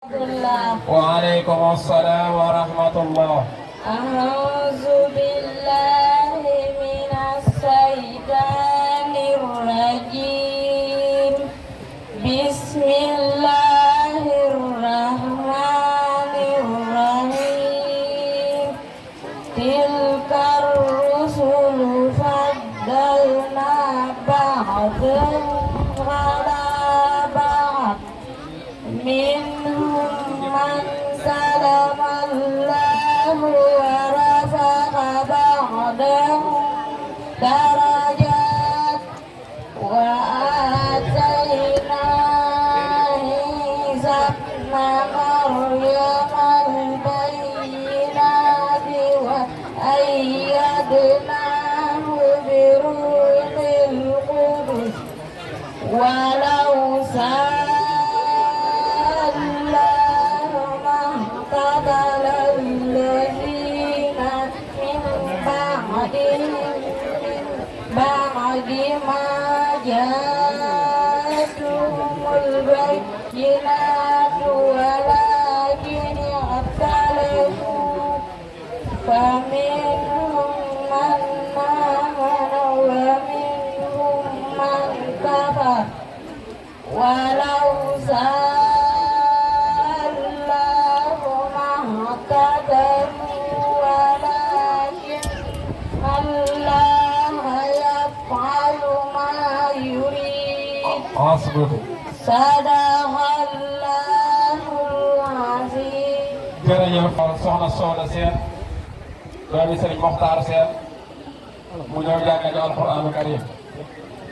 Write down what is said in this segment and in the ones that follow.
Waalaikumsalam warahmatullah. A'udzu billahi minas syaitonir rajim. Bismillahirrahmanirrahim. Tilkar rusulu faddalna ba'dahum 'ala ba'd. Minhum man salamallahu wa rafa'a ba'dahum darajat wa atayna Isa ibn Maryam al-bayyinati wa ayyadnahu bi ruhil qudus walau bima ja'atuhumul bayyinatu walakin ikhtalafu faminhum man amana wa minhum man kafar walau sa'allahu mahtadamu walakin Allah yaf'alu ma yurid. Sadaqallahul azim. jërëjëf soxna Soda Sène doomi Sëriñ Moxtaar Sène mu ñëw jàngale alquraanul kariim.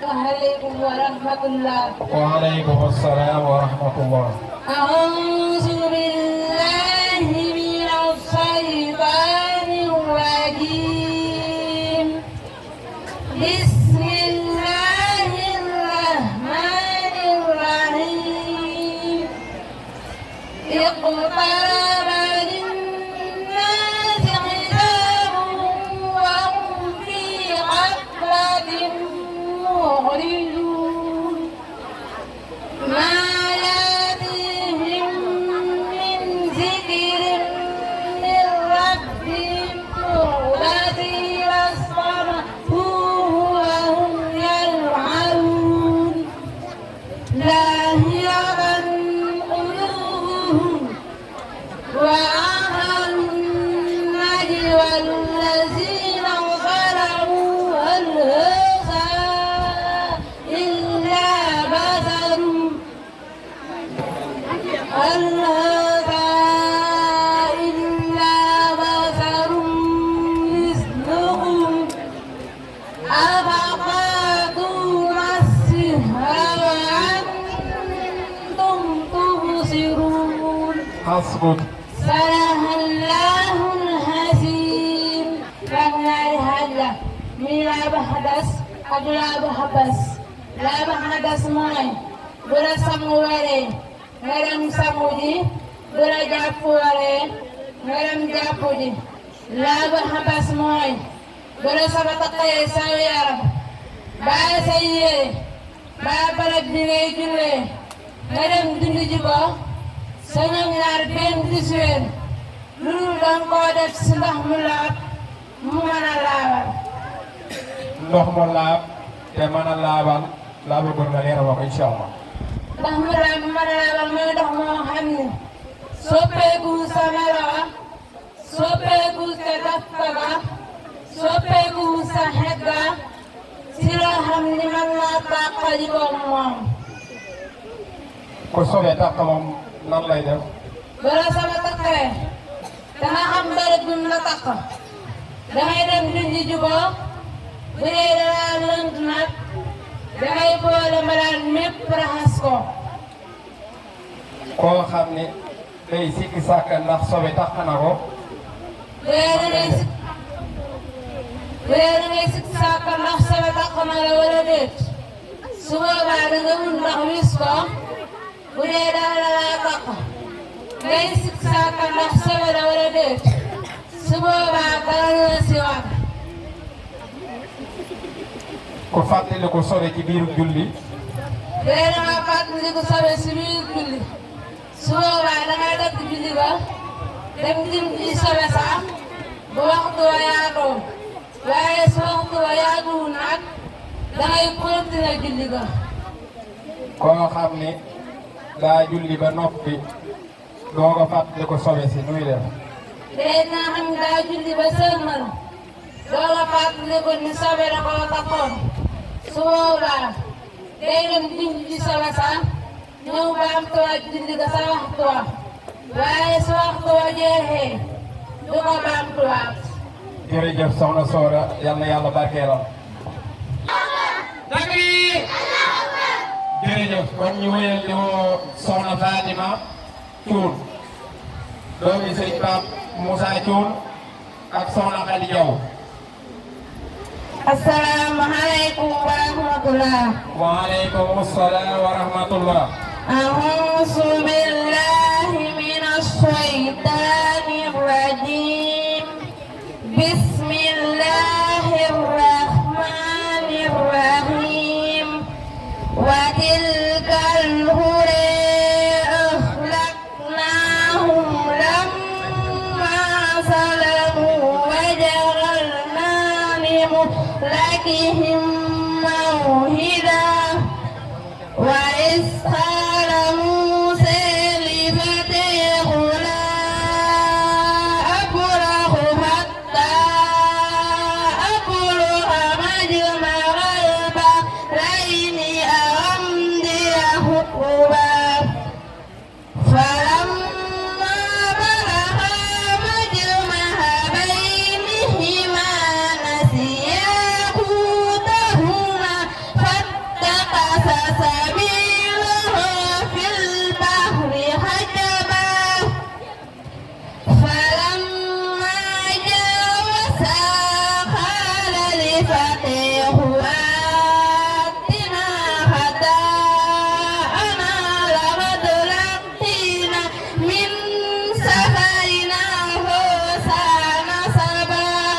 Waaleykum wa rahmatullah. Waaleykumsalam wa rahmatullah. A'udzu billahi minas syaitonir rajim. Bismillahirrahmanirrahim. Iqtaraba lin-nasi hisabuhum wa hum fi ghaflatin mu'ridun. Ma yatihim min zikrin min rabbihim muhdathin yasma'uhu wa hum yal'abun. Lahiyatan qulubuhum wa a'malun najwa allazina zalamu hal hadha illa basarun hal hadha illa basarun mislukum afaqatuna as-sihra wa antum tubsirun. Hasbuk. Sadaqallahul azim. Rangai haja mila bahadas adula bahabas la bahadas mooy bu la sangu waree nga dem sangu ji bu la jàpp waree nga dem jàpp ji la bahabas mooy bu la saba taqee sa yaram baa sa yére baa barab bi ngay jullee nga dem dindi ji ko sa ñoom ñaar benn disuween lu dul doon koo def si ndox mu laab mu mën a laabal. ndox mu laab te mën a laabal laa bëggoon nga leeral ko incha allah. ndox mu laab mën a laabal mooy ndox moo xam ne soppeeku sa melo soppeeku sa dafka ga soppeeku sa xet ga si loo xam ne mën naa tàqali ko moom. ku sobee tax moom nan lay def. bala sama taqee danga xam bërëb bu mu la taq dangay dem dindi ji ko bu dee danga lënt nag dangay boole mbalaan mépp raxas ko. koo xam ne day sikki sàkk ndax sobe tax na ko. bu dee dangay sikki sàkk ndax sobe taq na la wala déet su boobaa danga wut ndox wis ko bu dee dara la taq ngay sikki sàkk ndax sobe la wala déet su boobaa dara la si wax. ku fàttaliku sobe ci biir julli. léegi da ngaa fàttaliku sobe si biir julli su boobaa da ngay dagg julli ba dem jëm ci sobe sax bu waxtu wa yaatoo waaye su waxtu wa yaatuwul nag dangay continuer julli ga. koo xam ni daa julli ba noppi doo ko fàttali ko sobe si nuy def. léegi naa xam ne daa julli ba sëlmal doo ko fàttali ko ni sobe da koo takkoon su boobaa day dem dindi ci sobe sax ñëw ba am tuwaat julli ga sa waxtu wa waaye su waxtu wa jeexee du ko baamtuwaat. jërëjëf soxna Soda yal na yàlla barkeelal. takbir. jërëjëf kon ñu wéyal di woo soxna Fatima Cuun doomi sëñ Pape Moussa Cuun ak soxna Khady Diaw. asalaamaaleykum wa rahmatullah. waaleykum salaam wa rahmatullah. a'uuzu billahi minash shaytaanir rajiim. bismillahir rahmaanir rahiim. wa tilkal quraa ahlaknaahum lammaa zalamuu wa ja'alnaa limuhlikihim maw'idaa. wa iz qaala Muusaa lifataahu laa abrahu hattaa abluga majma'al bahrayni aw amdiya huqbaa. falammaa balaghaa majma'a baynihimaa nasiyaa huutahumaa fattakhadha sabiilahu fil bahri ajabaa. falammaa jaawazaa qaala lifataahu aatinaa ghadaa'anaa laqad laqiinaa min safarinaa haazaa nasabaa.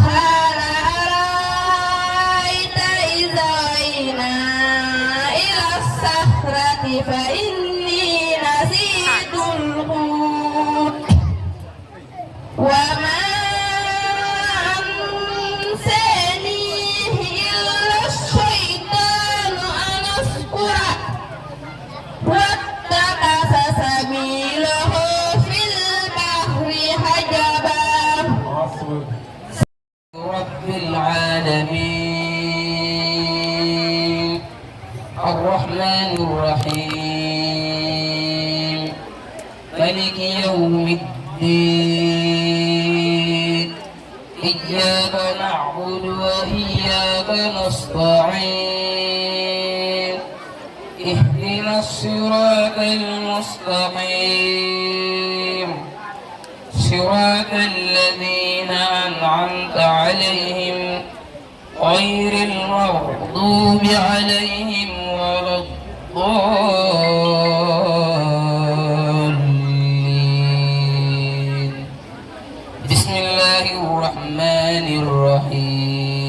قال أرأيت إذا أوينا إلى الصخرة فإني نسيت الحوت وما أنسانيه إلا الشيطان أن أذكره واتخذ سبيله في البحر عجبا. رب العالمين الرحمن الرحيم مالك يوم الدين إياك نعبد وإياك نستعين اهدنا الصراط المستقيم صراط الذين أنعمت عليهم غير المغضوب عليهم ولا الضالين. بسم الله الرحمن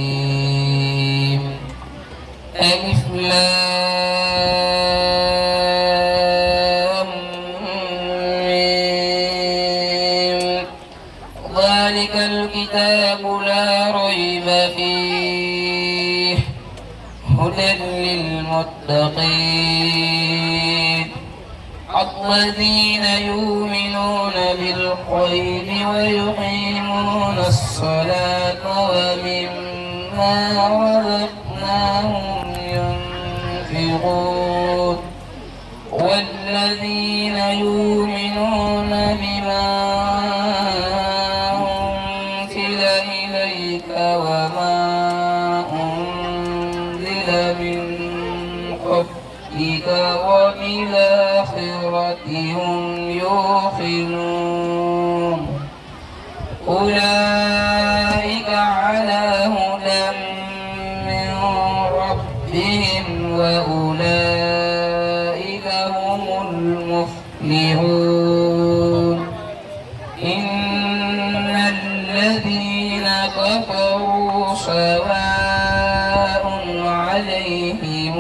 الرحيم. ألف لام ميم. ذلك الكتاب لا ريب فيه هدى للمتقين الذين يؤمنون بالغيب ويقيمون الصلاة ومما رزقناهم ينفقون والذين يؤمنون بما أنزل إليك وما أنزل من قبلك وبالآخرة هم يوقنون أولئك على هدى من ربهم وأولئك هم المفلحون. إن الذين كفروا سواء عليهم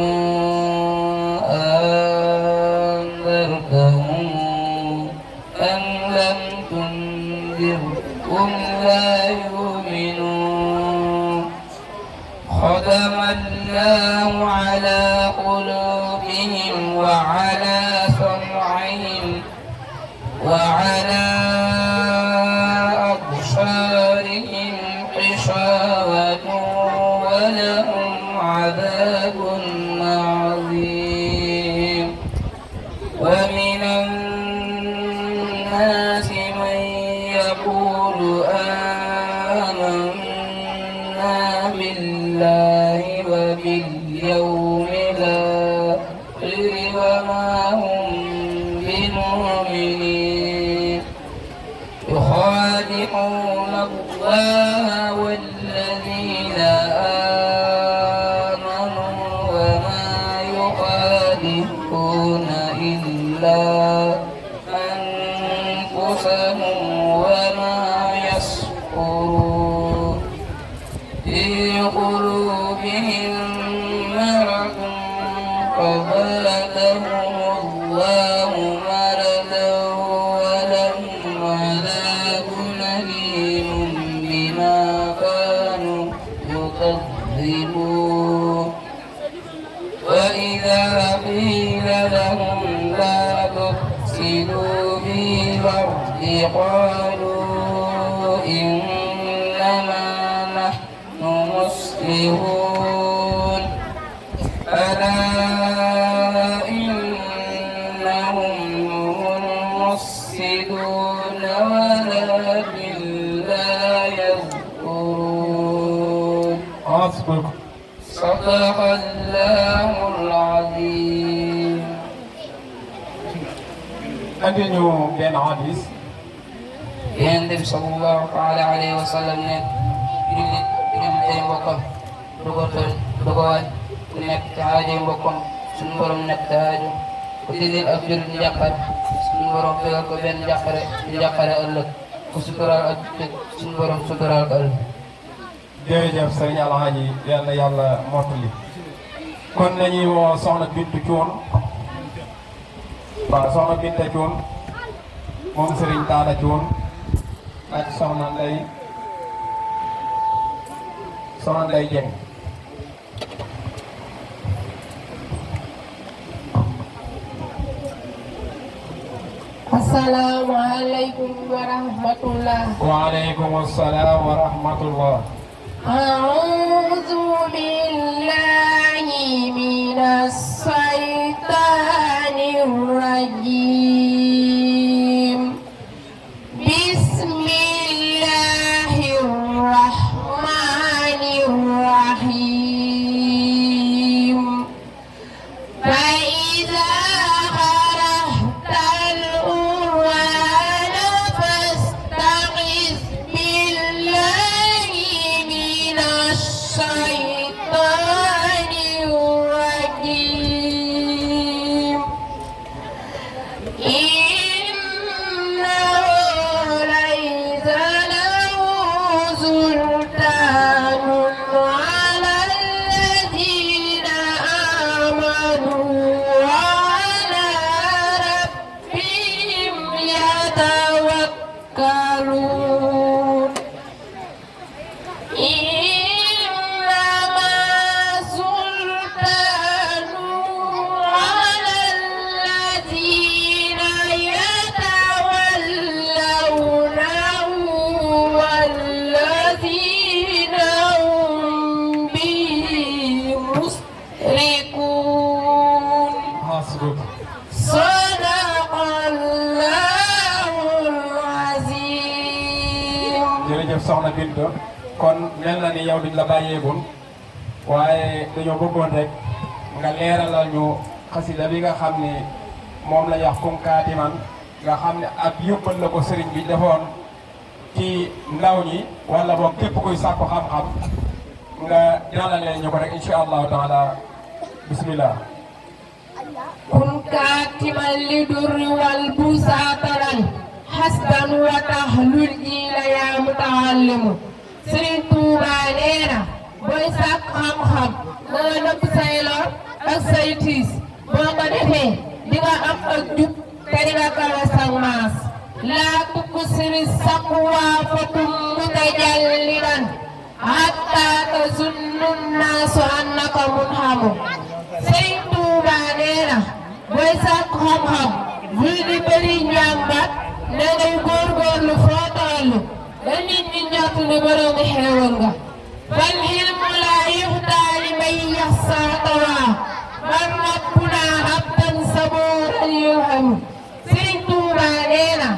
أنذرتهم على سمعهم وعلى أبصارهم غشاوة ولهم عذاب عظيم ومن الناس من يقول آمنا بالله وباليوم الآخر وما هم بمؤمنين يخادعون الله والذين آمنوا وما يخادعون إلا أنفسهم وما يشعرون في قلوبهم مرض فزادهم الله مرضا ولهم عذاب أليم بما كانوا يكذبون وإذا قيل لهم لا تفسدوا في الأرض قالوا إنما نحن مصلحون ألا إنهم هم المفسدون ولكن لا يذكرون حسبك. صدق الله العظيم. andi ñu benn hadis. Yonent bi sallallahu taala alayhi wa sallam ne jullit ay mbokkam du ko tooñ du ko waaj ku nekk ci aajo mbokkam suñu borom nekk ci aajo ku dindil ak jullit njàqare suñu borom fegal ko benn njàqare ëllëg ku suturaal ak suñu borom suturaal ko ëllëg. jërëjëf sëriñ Alhaji yal na yàlla mottali. kon nañuy woo soxna Bintu Cuun waaw soxna Binta Cuun moom sëriñ Taala Cuun ak soxna Ndey Jeng. Assalamualaikum warahmatullah. Waalaikumsalam warahmatullah. A'udzu billahi minas syaitanir rajim. Bismillahirrahmanirrahim. Faiza qara'tal Qur'ana fasta'iz billahi minasy syaithanir rajim. Innahu laysa lahu sultanun 'alal ladzina amanu wa 'ala rabbihim yatawakkalun. Innama sultanu 'alal ladzina yatawallawnahu walladzina hum bihi musyrikun. Hasbuk. Sadaqallahul azim. jërëjëf soxna Binta kon mel na ni yow duñ la bàyyeegul waaye dañoo bëggoon rek nga leeralal ñu xasida bi nga xam ne moom la yax kunkaatiman nga xam ne ak yóbbal la ko sëriñ bi defoon ci ndaw ñi wala boog képp kuy sàkku xam-xam nga jàllalee ñu ko rek incha allahu taala bismillah. Kun katiman lidurri wal busataran hasdan wa tahlul ila ya mutaallimu. Sëriñ Tuuba nee na booy sàkk xam-xam na nga nëpp say lor ak say tiis boo ko defee di nga am ak jub te di nga kawe sa maas. laa tuksiri saqwa fatum mutajallidan hatta tazunnu nnaasu annaka munhamu. Sëriñ Tuuba nee na booy sàkku xam-xam bul di bëri njàmbat da ngay góorgóorlu foo tollu ba nit ñi njort ni borom xéewal nga fal ilmu laa yuxtaa liman yaxsaa tawaa man rabbunaa abdan sabuuran yulhamu Sëriñ Tuuba nee na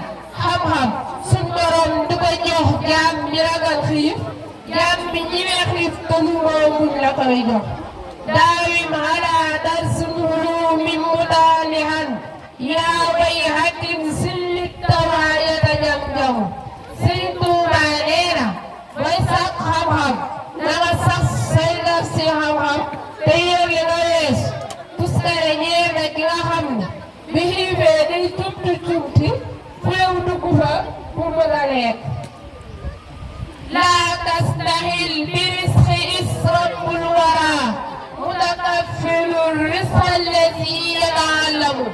xam-xam suñ borom du ko jox jaam bi ragal xiif jaam bi ñime xiif te lu moomul la koy jox daawim ala darsil ulumi mutaalihan yaa wayhatin sillit tawaayata jam-jam Sëriñ Tuuba nee na booy sax xam-xam na nga sax say def si xam-xam te yër li nga wees tuskare ñeer na ki nga xam ne bi xiifee day cumti fu lew dugg fa pour bëgg a lekk laa tastahil bi risqi israbul wara mutakafilu risqa allati yataallamu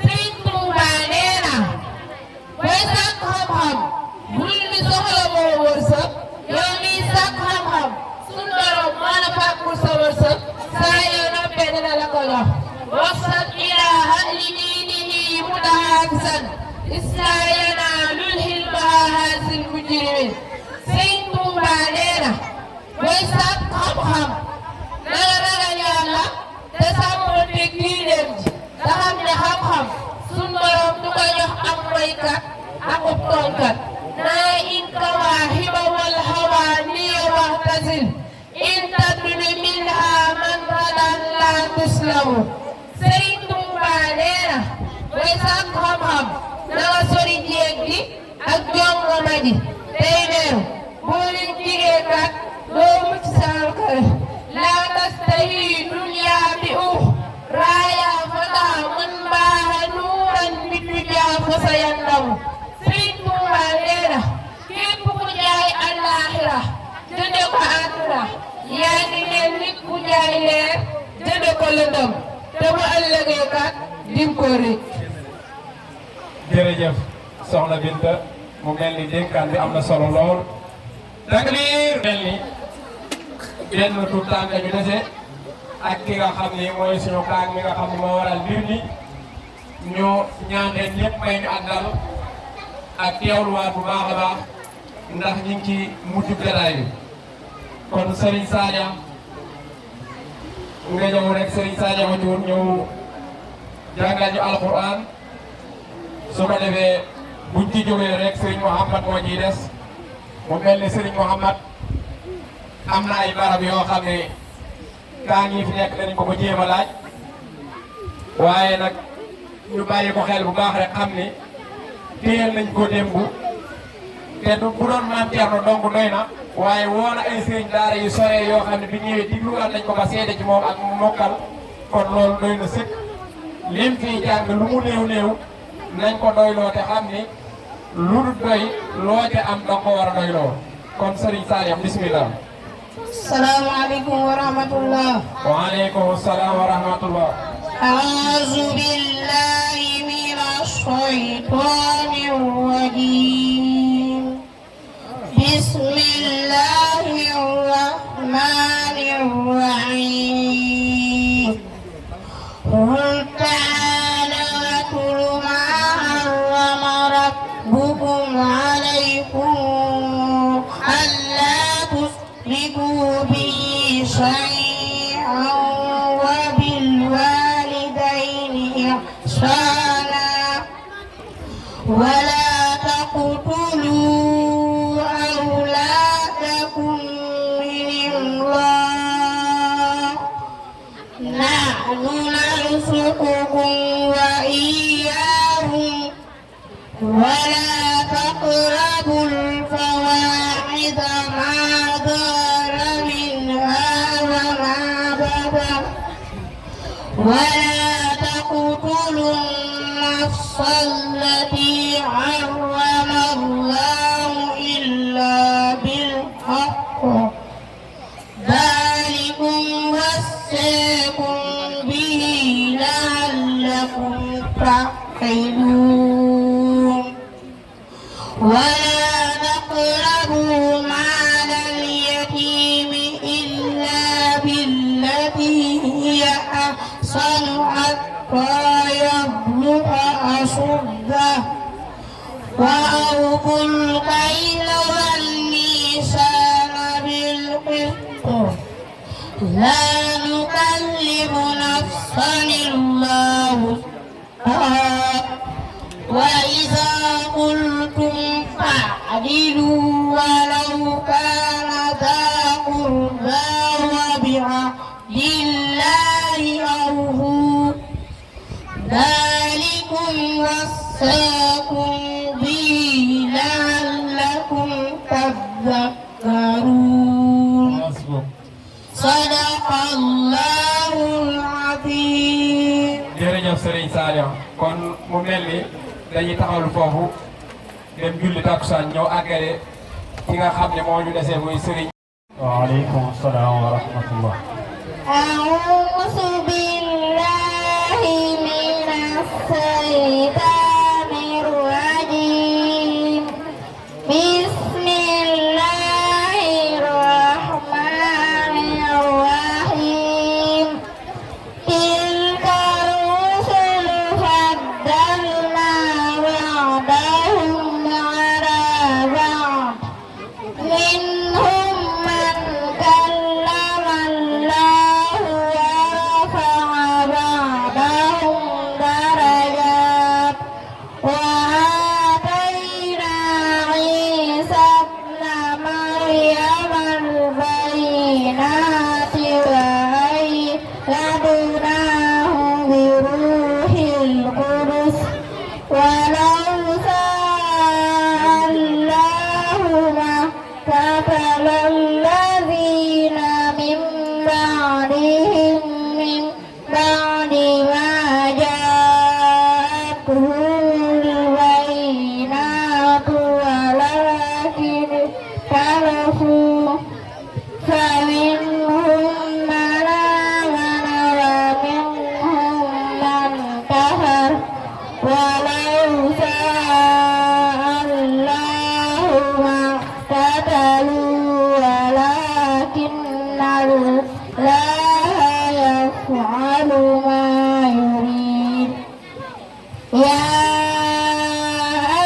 Sëriñ Tuuba nee na booy sàkk xam-xam bul mi soxla moo wërsëg yow mi sàkk xam-xam suñ borom moo la fàggul sa wërsëg saa yoo noppee dina la ko jox wasat ilaa ahli diinihi mutahaafisan islaa yanaalul hilma haasil mujrimin Sëriñ Tuuba nee na booy sàkk xam-xam na nga ragal Yàlla te sàmmonteeg diineem ji te xam ne xam-xam suñ borom du ko jox am moykat ak ub tooñkat naa in kawaahiba wal hawaa niya waxtasil in taduni minha man radan la tuslamu Sëriñ Tuuba nee na booy sàkk xam-xam na nga sori jéeg gi ak jongoma ji tey neeru boo leen jigéen kat doo mucc saal kër laa tastahi dunya bi raaya fata man baaxa nuuran bi dujaa fa sa yandamu Sëriñ Tuuba nee na képp ku jaay àllaaxira jënde ko àdduna yaa ngi mel ni ku jaay leer jënde ko lëndëm te bu ëllëgee kat dim ko rëcc jërëjëf soxna Binta mu mel ni dénkaan bi am na solo lool takbir mel ni benn tuut tànk ñu dese ak ki nga xam ni mooy suñu kaang mi nga xam ni moo waral mbir mi ñu ñaan leen ñëpp may ñu àndal ak teewluwaat bu baax a baax ndax ñu ngi ci mujjub jataay bi kon Serigne Sadia nga ñëw rek Serigne Sadia ma ñëw jàngal ñu alquran su ko defee buñ ci jógee rek Serigne Mouhamad moo ciy des mu mel ni Serigne Mouhamad am na ay barab yoo xam ne kaa ngi fi nekk dañ ko ko jéem a laaj waaye nag ñu bàyyi ko xel bu baax rek xam ni téyel nañ ko démb te du bu doon maam Thierno dong doy na waaye woo na ay sëriñ daara yu sore yoo xam ne bi ñëwee digluwaat nañ ko ba seede ci moom ak mokkal kon loolu doy na sëkk lim fii jàng lu mu néew néew nañ ko doyloo te xam ni lu dul doy loo ca am da ko war a doyloo kon Serigne Saliou bismillah. salaamaaleykum wa rahmatullah. waaleykum salaam wa rahmatullah. a'uuzu billahi minash shaytaanir rajiim. bismillahir rahmaanir rahiim. qul ta'aalaw atlu maa harrama rabbukum alaykum allaa تشركوا به شيئا وبالوالدين إحسانا ولا تقتلوا أولادكم من إملاق نحن نرزقكم وإياهم ولا تقربوا الفواحش ما ظهر منها وما بطن ولا تقتلوا النفس التي حرم الله إلا بالحق ذلكم وصاكم به لعلكم تعقلون ولا تقربوا مال اليتيم إلا بالتي هي أحسن حتى صبا وأوفوا الكيل والميزان بالقسط لا نكلف نفسا إلا وسعها وإذا قلتم فاعدلوا ولو كان ذا قربى وبعهد الله أوفوا ذلكم وصاكم به لعلكم تذكرون صدق الله العظيم. jërëjëf Serigne Saliou kon mu mel ni dañuy taxawlu foofu dem julli takkusaan ñëw àggale ki nga xam ne moo ñu desee muy Serigne. waaleykum salaam wa rahmatullah. أعوذ بالله من الشيطان الرجيم بسم الله الرحمن الرحيم تلك الرسل فضلنا بعضهم على بعض منهم من كلم الله ورفع بعضهم درجات وآتينا عيسى ابن مريم البينات وأيدناه بروح القدس ولو شاء الله ما اقتتل الذين من بعدهم من بعد ما جاءتهم البينات ولكن اختلفوا فمنهم من آمن ومنهم من كفر ولو شاء الله ما اقتتلوا ولكن الله يفعل ما يريد يا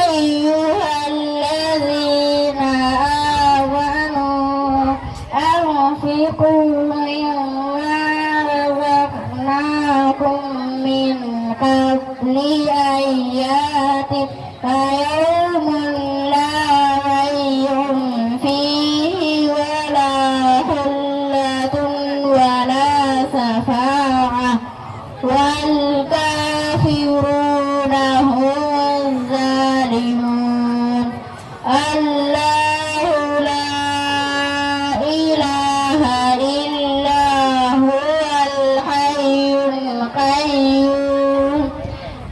أيها الذين آمنوا أنفقوا مما رزقناكم من قبل أن يأتي يوم لا بيع فيه ولا خلة ولا شفاعة والكافرون هم الظالمون الله لا إله إلا هو الحي القيوم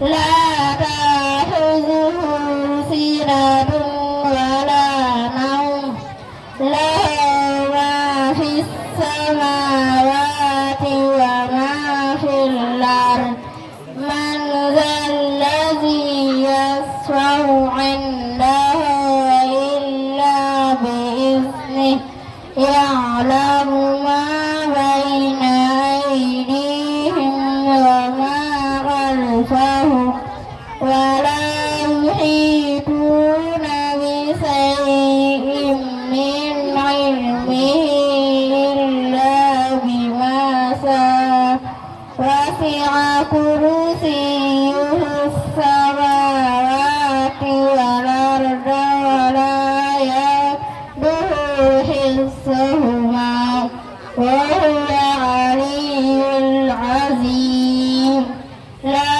لا تأخذه سنة ولا نوم له ما في السماوات وما في الأرض من ذا الذي يشفع عنده إلا بإذنه يعلم ما بين أيديهم وما خلفهم ولا يحيطون بشيء من علمه إلا بما شاء وسع كرسيه السماوات والأرض ولا يؤوده حفظهما وهو العلي العظيم لا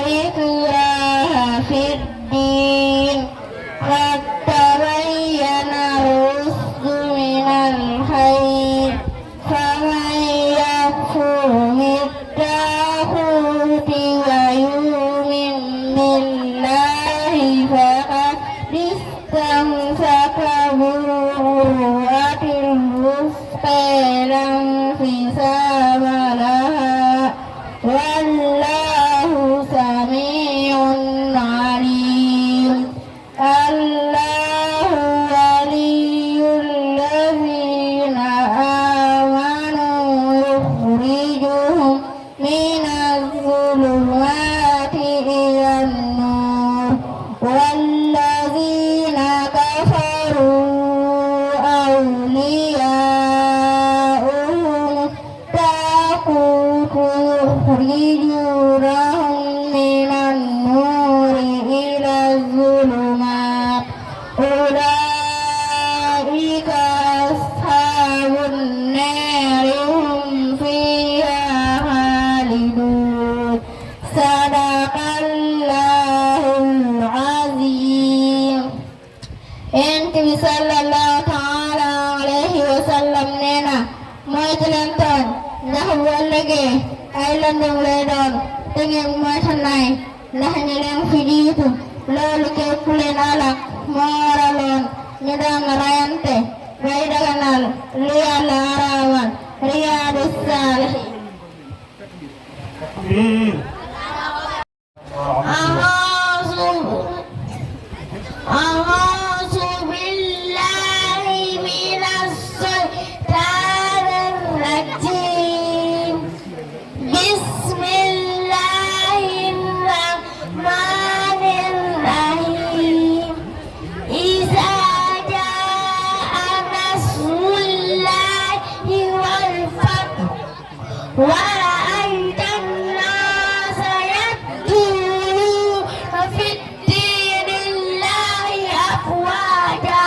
إكراه في الدين قد تبين الرشد من الحي فمن يكفر بالطاغوت ويؤمن بالله فقد استمسك بالعروة الوثقى لا انفصام لها والله سميع عليم. النور والذين كفروا أولياؤهم الطاغوت يخرجونهم من النور إلى الظلمات أولئك أصحاب النار هم فيها خالدون صدق الله العظيم. Yonent bi sallallahu taala alayhi wa sallam nee na moytu leen tooñ ndax bu ëllëgee ay lëndëm lay doon te ngeen moytu nay ndax ñi leen fi jiitu loolu képp leen alak moo waraloon ñu doon rayante bay daganal lu Yàlla araamal Riyaadu Saalihiin. أعوذ بالله من الشيطان الرجيم بسم الله الرحمن الرحيم إذا جاء نصر الله والفتح ورأيت الناس يدخلون في الدين الله أفواجا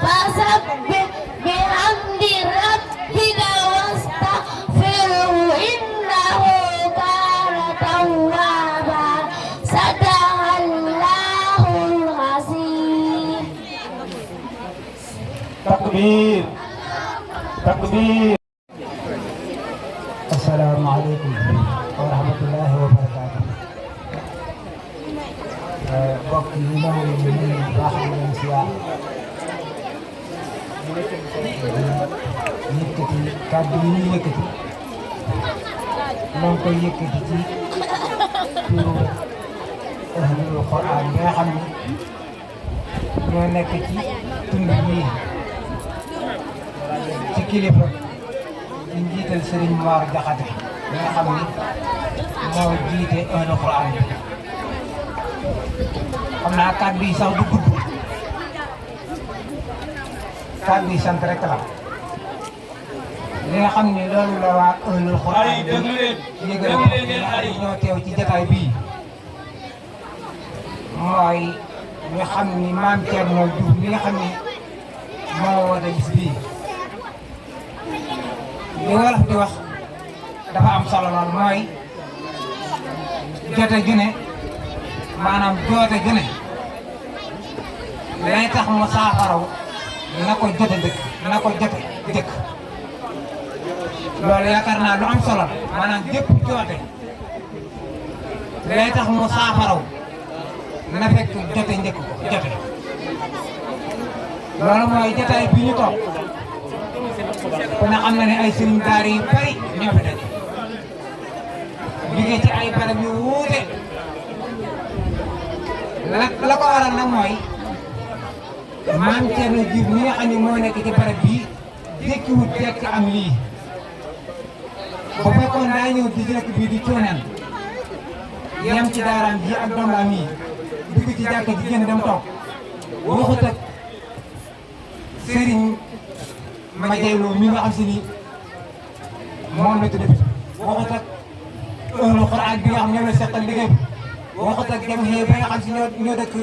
فسبح بحمد ربك واستغفره إنه كان توابا صدق الله العظيم. تكبير تكبير. السلام عليكم ورحمة الله وبركاته. mbokk yi ñoo ngi leen di nuyu bu baax di leen siyaar yëkkati kàddu yi ñuy yëkkati ñoo ngi koy yëkkati ci turu ahlul Qur'an bi nga xam ne ñoo nekk ci tund yii ci kilifa di njiital Serigne Mor Jaxate bi nga xam ni moo jiite ahlul Qur'an bi. xam naa kàddu yi sax du gudd kàddu yi sant rek la li nga xam ne loolu la waa ahlul Qur'an bi yëgal ñoo teew ci jataay bii mooy ñu xam ni maam Thierno Diouf li nga xam ni moo woote bis bii li wolof di wax dafa am solo lool mooy jote ju ne maanaam joote ju ne lay tax mu saafaraw na ko jote dëkk na ko jote dëkk loolu yaakaar naa lu am solo la maanaam gépp joote lay tax mu saafaraw na fekk jote njëkk ko jote loolu mooy jotaay bi ñu toog ku ne xam na ne ay sëriñ daara yu bari ñoo fi daje jóge ci ay barab yu wuute la ko waral nag mooy maam Thierno Diouf mi nga xam ne moo nekk ci barab bii jékkiwut tekk am lii bu fekkoon daa ñëw ci dëkk bii di cooneen yem ci daaraam ji ak dongaam yi dugg ci jàkk ji génn dem toog waxut ak sëriñ ma jeyloo mi nga xam si ni moom la tudd waxut ak ahlul Qur'an bi nga xam ñoom la seqal liggéey bi waxut ak dem xëy ba nga xam si ñoo dëkk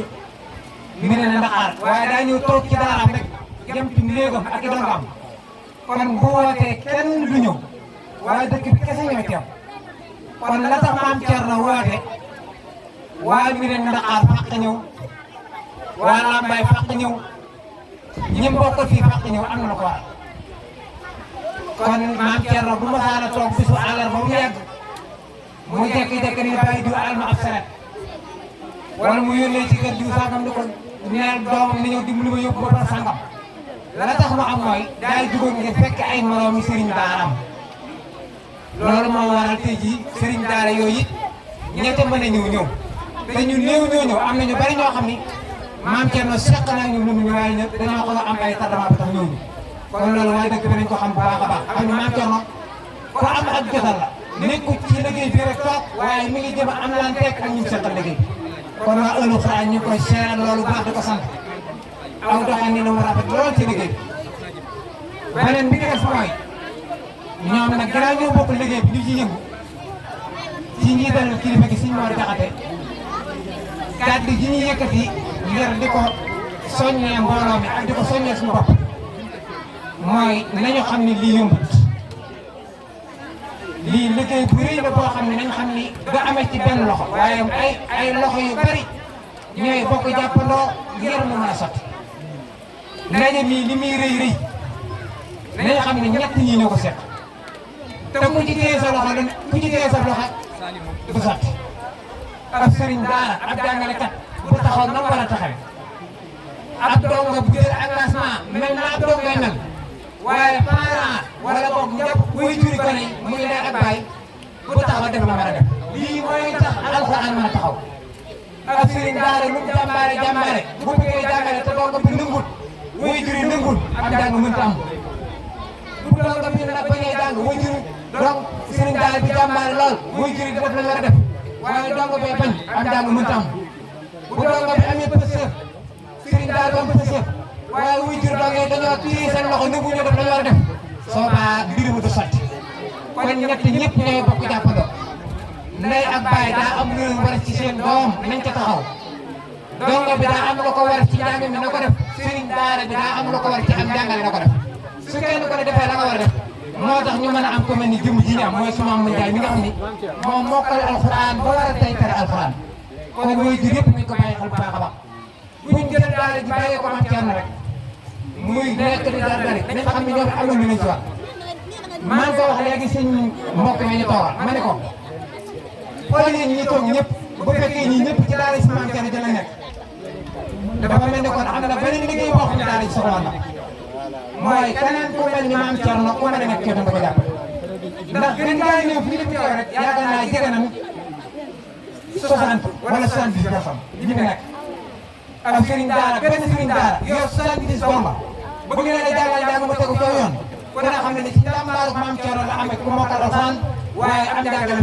mi ne na Ndakaar waaye daa ñëw toog ci daaraam rek jëm ci néegam ak i dongaam kon bu wootee kenn du ñëw waaye dëkk bi kese ñooy teew kon la tax maam Thierno woote waa mi ne na Ndakaar fàq ñëw waa Lambaye fàq ñëw ñi mbokk fii fàq ñëw am na lu ko waral kon maam Thierno bu ma saana toog bisu àllarba ba mu yàgg mu jékki-jékki ni bàyyi diw alma ab saret wala mu yónnee ci kër diw sangam di ko neel doomam ni ñëw dimbali ma yóbbu ba sangam la tax mu am mooy daay jugoon ngir fekk ay moroomi sëriñ daaraam loolu moo waral tey jii sëriñ daara yooyu it ñette mën a ñëw te ñu néew ñoo ñëw am na ñu bari ñoo xam ni maam Thierno seq naa ñu lu ñu waaye ñëpp dañoo ko am ay tardement ba tax ñëw ñu kon loolu waaye dëkk bi nañ ko xam bu baax a baax xam ni maam Thierno ko am ak jotal la nekku ci liggéey bi rek toog waaye mi ngi jëm a am lanteeg ak ñu seqal liggéey kon waa ëllu xaar ñu koy seeral loolu baax di ko sant aw doxal ni mu rafet lool ci liggéey beneen bi nga def mooy ñoom nag gannaaw ñoo bokk liggéey bi ñu ci yëngu ci njiital kilifa gi Sëñ Mor Jaxate kàddu gi ñu yëkkati ngir di ko soññee mbooloo mi ak di ko soññee suñu bopp mooy nañu xam ni lii yombut lii liggéey bu rëy la boo xam ne nañu xam ni du amee ci benn loxo waaye ay loxo yu bari ñooy bokk jàppandoo ngir mu mën a sotti ndaje mii li muy rëy rëy nañu xam ne ñett ñii ñoo ko seq te ku ci téye sa loxo du sotti ab sëriñ daara ab jàngalekat bu taxaw na mu war a taxawee ab donga bu jël engagement mel na ab dongay mel waaye parent wala boog ñëpp buy juri ko ne muy ndey ak baay bu taxaw def la war a def lii mooy tax alxuraan mën a taxaw ab sëriñ daara lu mu jàmbaare bu bëggee jàngale te donga bi nëngut buy juri nëngul am jàng mënta am bu donga bi nag bañee jàng buy juri donc sëriñ daara bi jàmbaare lool buy juri def la war a def waaye donga bee bañ am jàng mënta am bu donga bi amee pësëf sëriñ daara ba am pësëf waaye wuy jur dongee dañoo téye seen loxo nëbbu ñu def la ñu war a def soobaa mbir mi du sotti kon ñett ñëpp ñooy bokk jàppandoo ndey ak baay daa am lu war ci seen doom nañ ca taxaw dongo bi daa am lu ko war ci njàng mi na ko def sëriñ daara bi daa am lu ko war ci am njàngale na ko def su kenn ko ne defee la nga war a def moo tax ñu mën a am ko mel ni jëmm ji ñu am mooy suma mu Njaay mi nga xam ni moom mokkal alxuraan ba war a tey tere alxuraan kon wuy jur yëpp nañ ko bàyyi xel bu baax a baax buñ jël daara ji bàyyee ko man kenn rek muy nekk di dara dara nañ xam ne ñoom am na lu ñu ci wax maa ngi ko wax léegi sëñ mbokk mi ñu toogal ma ne ko xool yéen ñi toog ñëpp bu fekkee ñi ñëpp ci daara si maam kenn jëla nekk dafa mel ni kon am na beneen liggéey boo xam ne daara ji soxla na mooy keneen ku mel ni maam Thierno ku mën a nekk kenn du ko jàpp ndax gën ngaa ñëw fi ñu fi teew rek yaakaar naa jege nañu 60 wala 70 personnes yi fi nekk ak sëriñ daara benn sëriñ daara yow 70 bomba bëgg na la jàngal jàng mu tegu coow yoon ku ne xam ne ni ci jàmbaaru maam Thierno la amee ku mokkal alxuraan waaye am jàngale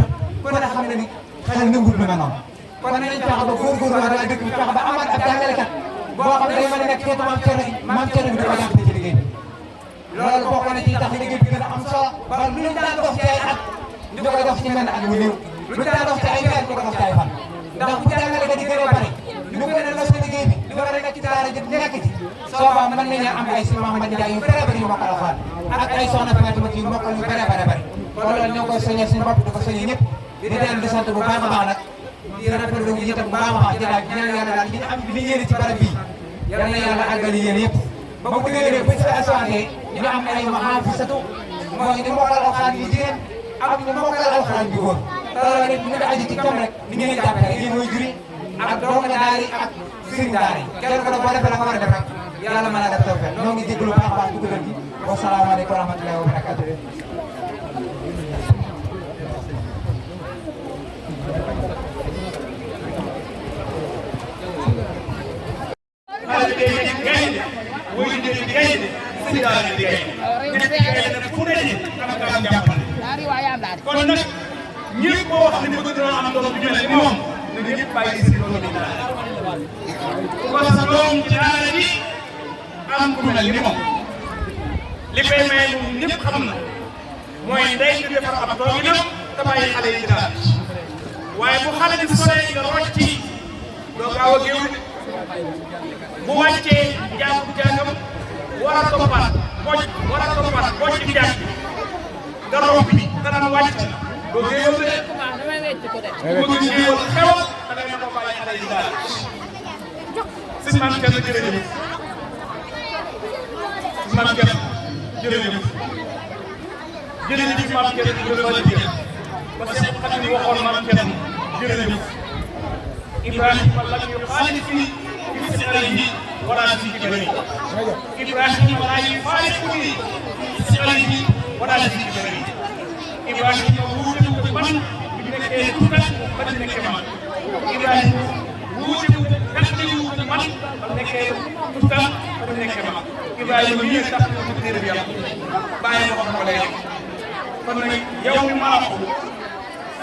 ku ne xam ne ni xel nangut lu mel noonu kon nañ fexe ba góorgóorlu waa dëkk bi fexe ba amaat ab jàngalekat boo xam ne day mën a nekk xeetu maam Thierno bi di ko jàppale ci liggéey bi loolu bokk na ci tax liggéey bi gën a am solo ba lu ñu daan dox ci ay at di ko dox ci menn at mu néew lu ñu daan dox ci ay weer di ko dox ci ay fan ndax bu jàngalekat yi gën a bari ñu gën a los liggéey bi di war a nekk ci daara ji nekk ci soobaa mën nañu am ay si Mouhamed Ndiaye yu bëree bëri yu mokkal alxuraan ak ay soxna Fatima yu mokkal yu bëree bëri kon loolu ñoo koy soññee suñu bopp di ko soññee ñëpp di dellu di sant bu baax a baax nag di rafetlu ñu itam bu baax a baax jëlaat ñaan yàlla daal ñu am li yéene ci barab bii yal na yàlla àggali yéen yëpp ba bu déwénee bu ci aswaatee ñu am ay mahafisatu mooy ñu mokkal alxuraan yu jigéen ak ñu mokkal alxuraan yu góor te loolu rek ñu ngi aju ci kam rek ni ngeen di jàppale yéen mooy juri ak doomu daara yi ak sëriñ daara yi kenn ku ne boo defee la nga war a def rek yàlla mën a def tawfeex ñoo ngi jégalu baax a baax ci dugal gi wasalaamaaleykum wa rahmatullahi wa barakatuh kon nag ñëpp boo xam ne bëgg na am doom bu mel ni moom na ñëpp bàyyi seen doom yi daara kon sa doom ci daara ji am ku mel ni moom li koy may moom ñëpp xam na mooy ndey ñu defar ab doom yi te bàyyi xale yi ci daara waaye bu xale bi soree nga rocci doo gaaw a géew bu wàccee jàngam war a toppaat bocc ci jàng nga rompi dana wàcc doo géewal de bu bëgg géewal xewal da ngay mën a bàyyi xale yi daal sëñ Maam Thierno jërëjëf sëñ Maam Thierno jërëjëf Maam Thierno jërëjëf ba Seex Xaadim waxoon Maam Thierno jërëjëf Ibrahima lam yuxaalifni fi fi'lihi wala fi kibarihi Ibrahima laa yuxaalifni fi fi'lihi wala fi kibarihi Ibrahima wuute man bi nekkee tuuti ba di nekkee man Ibrahima wuute gàtt yi wuute man ba nekkee tuuti ba di nekkee man Ibrahima lii tax na mu téere bi yàlla bàyyi ma ko léegi kon nag yow mi maa ko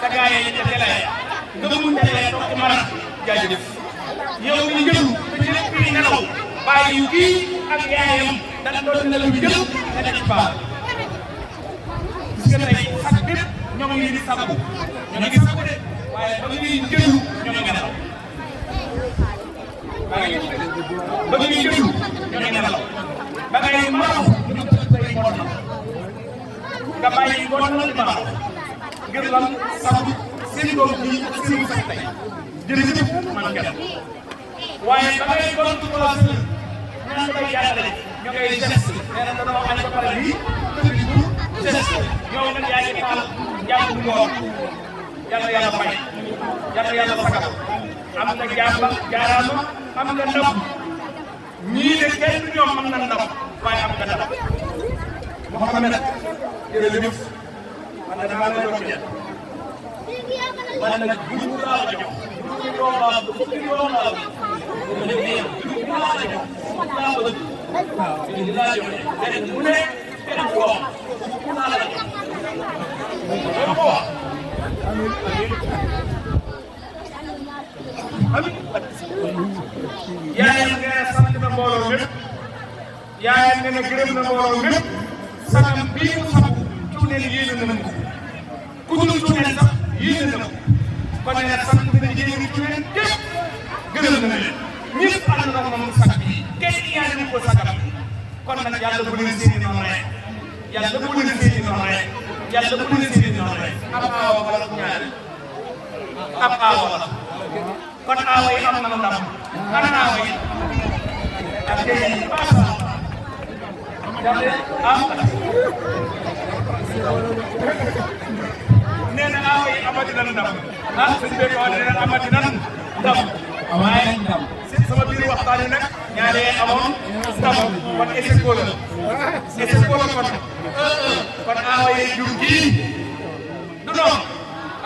sa gaa yi ca télé nga mun télé toog ci mara jaajëf yow mi njëlu te ñëpp yi nelaw bàyyi yu kii ak yaayam dañ doon nelaw yu jël nga nekk baax gis nga tey sax bépp ñoo ngi di sagu ñoo ngi sagu de waaye ba ngay njëlu ñoo ngi nelaw ba ngay njëlu ñoo ngi nelaw ba ngay maaw ñu tey bon na nga bàyyi bon na di maaw ngir lan sagu seen doom bi seen sax tey jërëjëf man kenn waaye ba ngay doon trois heures ñaan koy jàngale ñu ngay geste nee na dañoo añ ba pare lii tëdd bu geste yow nag yaa ngi taal jàpp ngoor yàlla yàlla fay yàlla yàlla sagal am nga jàmba jaaraama am nga ndam ñii de kenn ñoom am na ndam waaye am nga ndam Mouhamed jërëjëf man de damaa lay doon jël man nag bu ñu laa la jox yaayam nee na sant na mbooloo mépp yaayam nee na gërëm na mbooloo mépp sagam bii mu sabu cuuneen yéene na ko ku dul cuuneen sax yéene na ko kon nee na sant na jigéen cuuneen yëpp gërëm na leen ñëpp ànd na moom sag bi kenn ñaari ñu ko sagam kon nag yàlla bu leen seeni noonu rek yàlla bu leen seeni noonu rek yàlla bu leen seeni noonu rek ab aawa wala ñaari ab aawa la kon aawa yi am na ndam ana aawa yi ak tey paasa yàlla nee na aawa yi amati na ndam sëñ bi wax nee na amati na ndam waaye sama biir waxtaan yi nag ñaaree amoon ndam kon échec la échec la kon aawa yi jur kii du noonu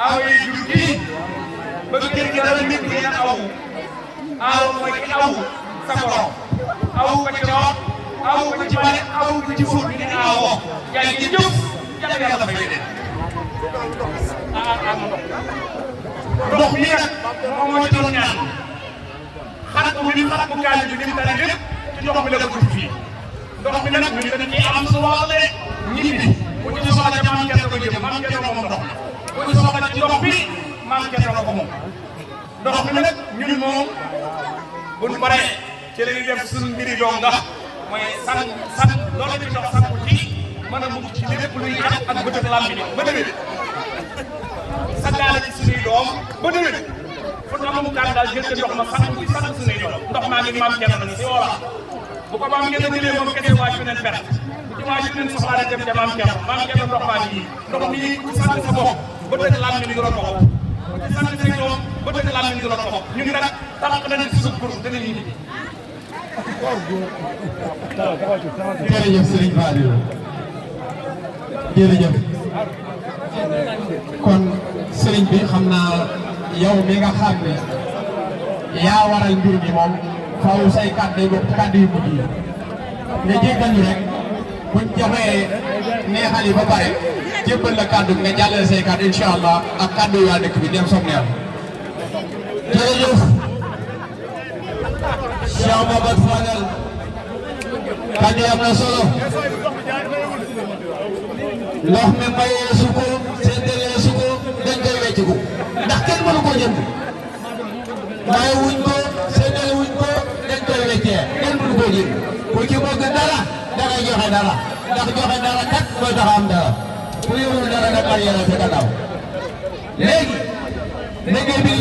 aawa yi jur kii bëgg ngeen jaral nit ñi na aw aawa mooy ki aw sa borom aw ko ci root aw ko ci bale aw ko ci fut ni aawo yaa ngi jëf yàlla yàlla fay leen ndox mi nag moom moo ci doon ñaan xat bu bi xat bu kaani bi ni mu tane lépp ci ndox mi la ko dugg fii ndox mi nag ñu dañ ciy am su wax de ñibbi ku ci soxla ca maam Cerno ko jëm maam Cerno moom ndox ku ci soxla ci ndox bi maam Cerno ko moom ndox mi nag ñun moom buñ paree ci la ñuy def suñu mbiri doom nga mooy san loolu ci ndox sanku ci mën a mucc ci lépp luy cat ak bët ak làmmiñ ba déwén sangaale ci suñuy doom ba déwén fu amu kaan daal jël ndox ma sanku ci sant suñuy doom ndox maa ngi maam Cerno nag si woola bu ko maam ngeen a jëlee moom kese waa ci beneen perte bu ci waa ci beneen soxlaa rek dem ca maam Cerno ndox maa ngi ndox mi ku sant sa bopp bët ak làmmiñ du la ko bopp ku ci sant say doom bët ak làmmiñ du la ko bopp ñun nag tànk nañ ci suñu kur danañ ñibbi jërëjëf Serigne Fallou jërëjëf kon Serigne bi xam naa yow mi nga xam ne yaa waral mbir mi moom faaw say kàddu yu mujj yi nga jéggal ñu rek buñ joxee neexal yi ba pare jébbal la kàddu nga jàllale say kàddu incha allah ak kàddu yu waa dëkk bi dem soog neex. jërëjëf Cheikh Mamadou Fadel kàddu yi am na solo ndox mi mayee su ko séddalee su ko dañ koy wecciku ndax kenn mënu ko jënd maye wuñ ko séddale wuñ ko dañ koy weccee kenn mënu ko jënd ku ci bëgg dara dangay joxe dara ndax joxe dara kat mooy tax am dara ku yorul dara nag bari yàlla sa gannaaw léegi liggéey bi